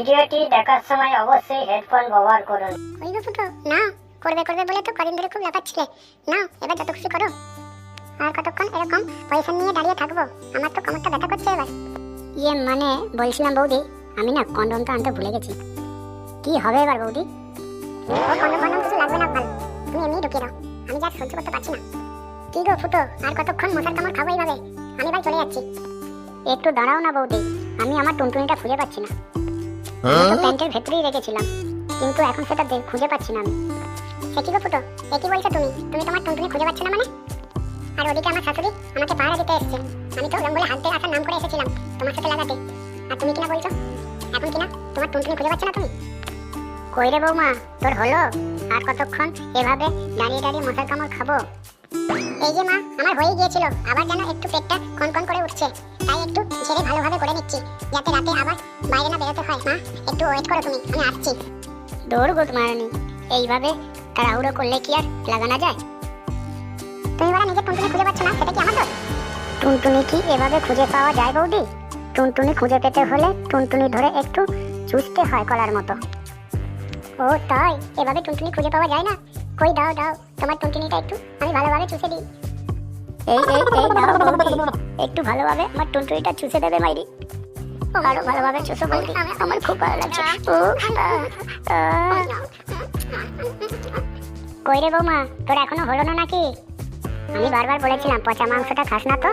ভিডিওটি দেখার সময় অবশ্যই হেডফোন ব্যবহার করুন। ওই গো ফুটো না করবে করবে বলে তো কদিন ধরে খুব লাফাচ্ছিলে। না এবার যত খুশি করো। আর কতক্ষণ এরকম পয়সা নিয়ে দাঁড়িয়ে থাকবো? আমার তো কোমরটা ব্যথা করছে এবার। মানে বলছিলাম বৌদি, আমি না কন্ডমটা আনতে ভুলে গেছি। কি হবে এবার বৌদি? ও কন্ডম কিছু লাগবে না, ভালো তুমি এমনি ঢুকিয়ে দাও। আমি যা সহ্য করতে পারছি না। কি গো ফুটো, আর কতক্ষণ মশার কামড় খাবো এইভাবে? আমি ভাই চলে যাচ্ছি। একটু দাঁড়াও না বৌদি, আমি আমার টুনটুনিটা খুঁজে পাচ্ছি না। আমি তো প্যান্টের ভেতরেই রেখেছিলাম, কিন্তু এখন সেটা খুঁজে পাচ্ছি না আমি। সে কি গো ফুটো, এ কি বলছো তুমি? তুমি তোমার টুনটুনি খুঁজে পাচ্ছ না মানে? আর ওদিকে আমার শাশুড়ি আমাকে পাহারা দিতে এসেছে। আমি তো ওরম বলে হাত দিয়ে আসার নাম করে এসেছিলাম তোমার সাথে লাগাতে, আর তুমি কিনা বলছো এখন কিনা তোমার টুনটুনি খুঁজে পাচ্ছ না তুমি? কই রে বৌমা, তোর হলো? আর কতক্ষণ এভাবে দাঁড়িয়ে দাঁড়িয়ে মশার কামড় খাবো? এই যে মা, আমার হয়ে গিয়েছিল, আবার যেন একটু পেটটা কনকন করে উঠছে, তাই একটু ঝেড়ে ভালোভাবে করে নিচ্ছি, যাতে রাতে আবার বাইরে না বেরোতে হয়। মা একটু ওয়েট করো তুমি, আমি আসছি। দৌড় গুড মারানি, এইভাবে তাড়াহুড়ো করলে কি আর লাগানো যায়? তুমি বলা নিজে টুনটুনি খুঁজে পাচ্ছ না, সেটা কি আমার দোষ? টুনটুনি কি এভাবে খুঁজে পাওয়া যায় বৌদি? টুনটুনি খুঁজে পেতে হলে টুনটুনি ধরে একটু চুষতে হয় কলার মতো। ও তাই, এভাবে টুনটুনি খুঁজে পাওয়া যায় না? কই দাও দাও তোমার টুনটুনিটা একটু, আমি ভালোভাবে চুষে দিই। এই দাও বৌদি, একটু ভালোভাবে আমার টুনটুনিটা চুষে দেবে মাইরি। আরো ভালোভাবে চুষো বৌদি, আমার খুব ভালো লাগছে। কই রে বৌমা, তোর এখনো হলো না নাকি? আমি বারবার বলেছিলাম পচা মাংসটা খাস না তো,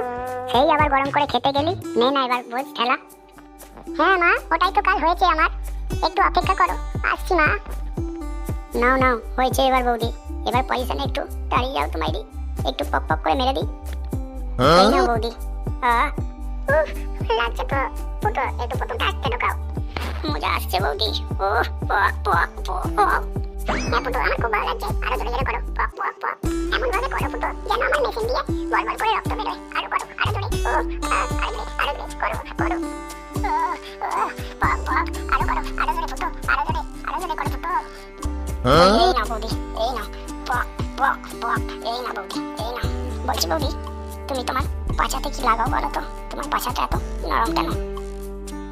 সেই আবার গরম করে খেতে গেলি। নে না এবার বোঝ ঠেলা। হ্যাঁ মা, ওটাই তো কাল হয়েছে আমার, একটু অপেক্ষা করো, আসছি মা। নাও নাও, হয়েছে এবার বৌদি, এবার পজিশনে একটু দাঁড়িয়ে যাও তোমারি, একটু পক পক করে মেরে দিই। এই নাও বৌদি। লাগছে তো ফুটো, একটু প্রথমটা আসতে ঢোকাও। মজা আসছে বৌদি। ও পক পক পক। হ্যাঁ ফুটো, আমার খুব ভালো লাগছে, আরো জোরে জোরে করো, পক পক পক। এমন ভাবে করো ফুটো যেন আমার মেশিন দিয়ে বল বল করে রক্ত বেরোয়। আরো করো, আরো জোরে। আরো জোরে করো করো। পক পক, আরো করো, আরো জোরে ফুটো, আরো জোরে করো ফুটো। এই না বৌদি, এই না, পক পক পক, এই না বৌদি, এই না। বলছি বৌদি, তুমি তোমার পাছাতে কি লাগাও বলো তো? তোমার পাছাটা এত নরম কেন?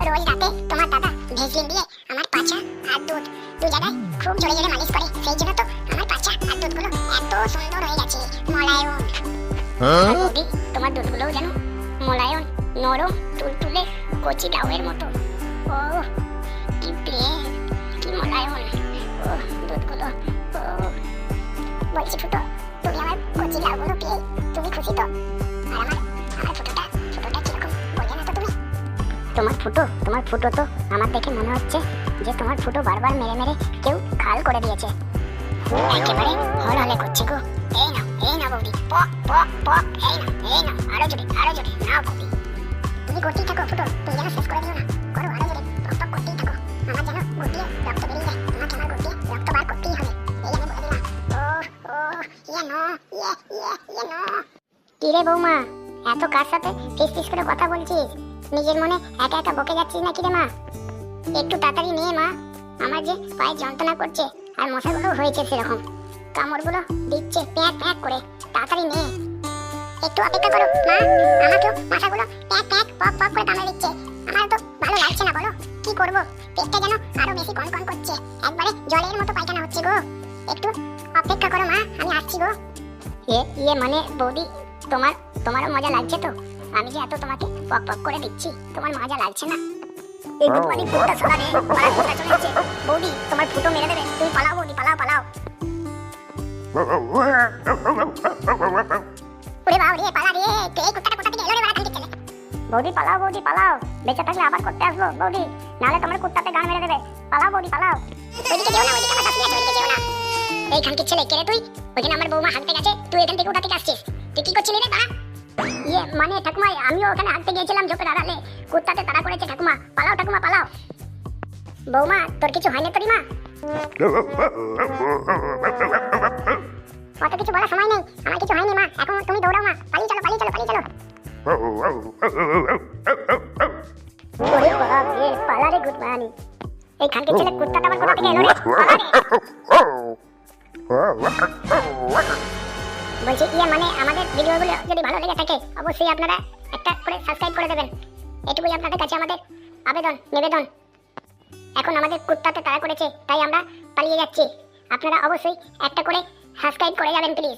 রোজ রাতে তোমার দাদা ভেসলিন দিয়ে আমার পাছা আর দুধ দু জায়গায় খুব জোরে জোরে মালিশ করে, সেই জন্য তো আমার পাছা আর দুধগুলো এত সুন্দর হয়ে গেছে, মোলায়ম। বৌদি, তোমার দুধগুলোও যেন মোলায়ম, নরম, তুলতুলে, কচি ডাউয়ের মতো। ও কি প্লেন, কি মোলায়ম, ও দুধগুলো। ও বলছি ফুটো, তুমি আমার কচি ডাউগুলো পেয়ে তুমি খুশি তো? আর আমার ফুটোটা কিরকম বললে না তো তুমি? তোমার ফুটো তো আমার দেখে মনে হচ্ছে যে তোমার ফুটো বারবার মেরে মেরে কেউ খাল করে দিয়েছে, একেবারে হলহলে করছে গো। এই না বৌদি, পক পক পক, এই না, আরো জোরে নাও বৌদি। তুমি করতেই থাকো ফুটো, তুমি যেন শেষ করে দিও না, করো আরো জোরে, পক পক করতেই থাকো। আমার যেন গুটিয়ে রক্ত বেরিয়ে যায়, তোমাকে আমার গুটিয়ে রক্ত বার করতেই হবে, এই আমি বলে দিলাম। কি রে বৌমা, এত কার সাথে ফিস করে কথা বলছিস? নিজের মনে একা একা বকে যাচ্ছিস নাকি রে মা? একটু তাড়াতাড়ি নে মা, আমার যে পায়ে যন্ত্রণা করছে, আর মশাগুলো হয়েছে সেরকম, কামড়গুলো দিচ্ছে প্যাক প্যাক করে, তাড়াতাড়ি নে। একটু অপেক্ষা করো মা, আমাকেও মশাগুলো প্যাক প্যাক পক পক করে কামড়ে দিচ্ছে, আমার তো ভালো লাগছে না। বলো কি করবো, পেটটা যেন আরো বেশি কনকন করছে, একবারে জলের মতো পায়খানা হচ্ছে গো। একটু অপেক্ষা করো মা, আমি আসছি গো। মানে বৌদি, তোমারও মজা লাগছে তো? আমি যে এত তোমাকে পক পক করে দিচ্ছি, তোমার মজা লাগছে না? এই গুদমানি কুত্তা সারা রে, পালা কুত্তা চলে যাচ্ছে। বৌদি, তোমার ফুটো মেরে দেবে, তুমি পালাও বৌদি, পালাও। ওরে বাবা রে, পালা রে, এই কুত্তাটা কোথা থেকে এলো রে, বাড়া খালি চলে। বৌদি পালাও, বেঁচে থাকলে আবার করতে আসবো বৌদি, নাহলে তোমার কুত্তাতে গান মেরে দেবে। পালাও বৌদি, পালাও। ওইদিকে যেও না, ওইদিকে আমার শাশুড়ি আছে, ওইদিকে যেও না। এই খানকির ছেলে, কে রে তুই? ওইখানে আমার বৌমা হাঁটতে গেছে, তুই এখান থেকে কোথা থেকে আসছিস? তুই কি করছিলি রে বাড়া? মানে ঠাকুমা, আমিও ওখানে হাঁটতে গিয়েছিলাম ঝোপের আড়ালে, কুত্তাতে তাড়া করেছে ঠাকুমা, পালাও ঠাকুমা পালাও। বৌমা, তোর কিছু হয়নি তোরি মা? অত কিছু বলার সময় নেই, আমার কিছু হয়নি মা, এখন তুমি দৌড়াও মা, পালিয়ে চলো। ওরে বাবা রে, পালা রে গুড মানি। এই খানকির ছেলে কুত্তাটা আবার কোথা থেকে এলো রে? পালা রে। বলছি মানে আমাদের ভিডিওগুলো যদি ভালো লেগে থাকে, অবশ্যই আপনারা একটা করে সাবস্ক্রাইব করে দেবেন, এটুকুই আপনাদের কাছে আমাদের আবেদন নিবেদন। এখন আমাদের কুত্তাতে তাড়া করেছে, তাই আমরা পালিয়ে যাচ্ছি। আপনারা অবশ্যই একটা করে সাবস্ক্রাইব করে যাবেন প্লিজ।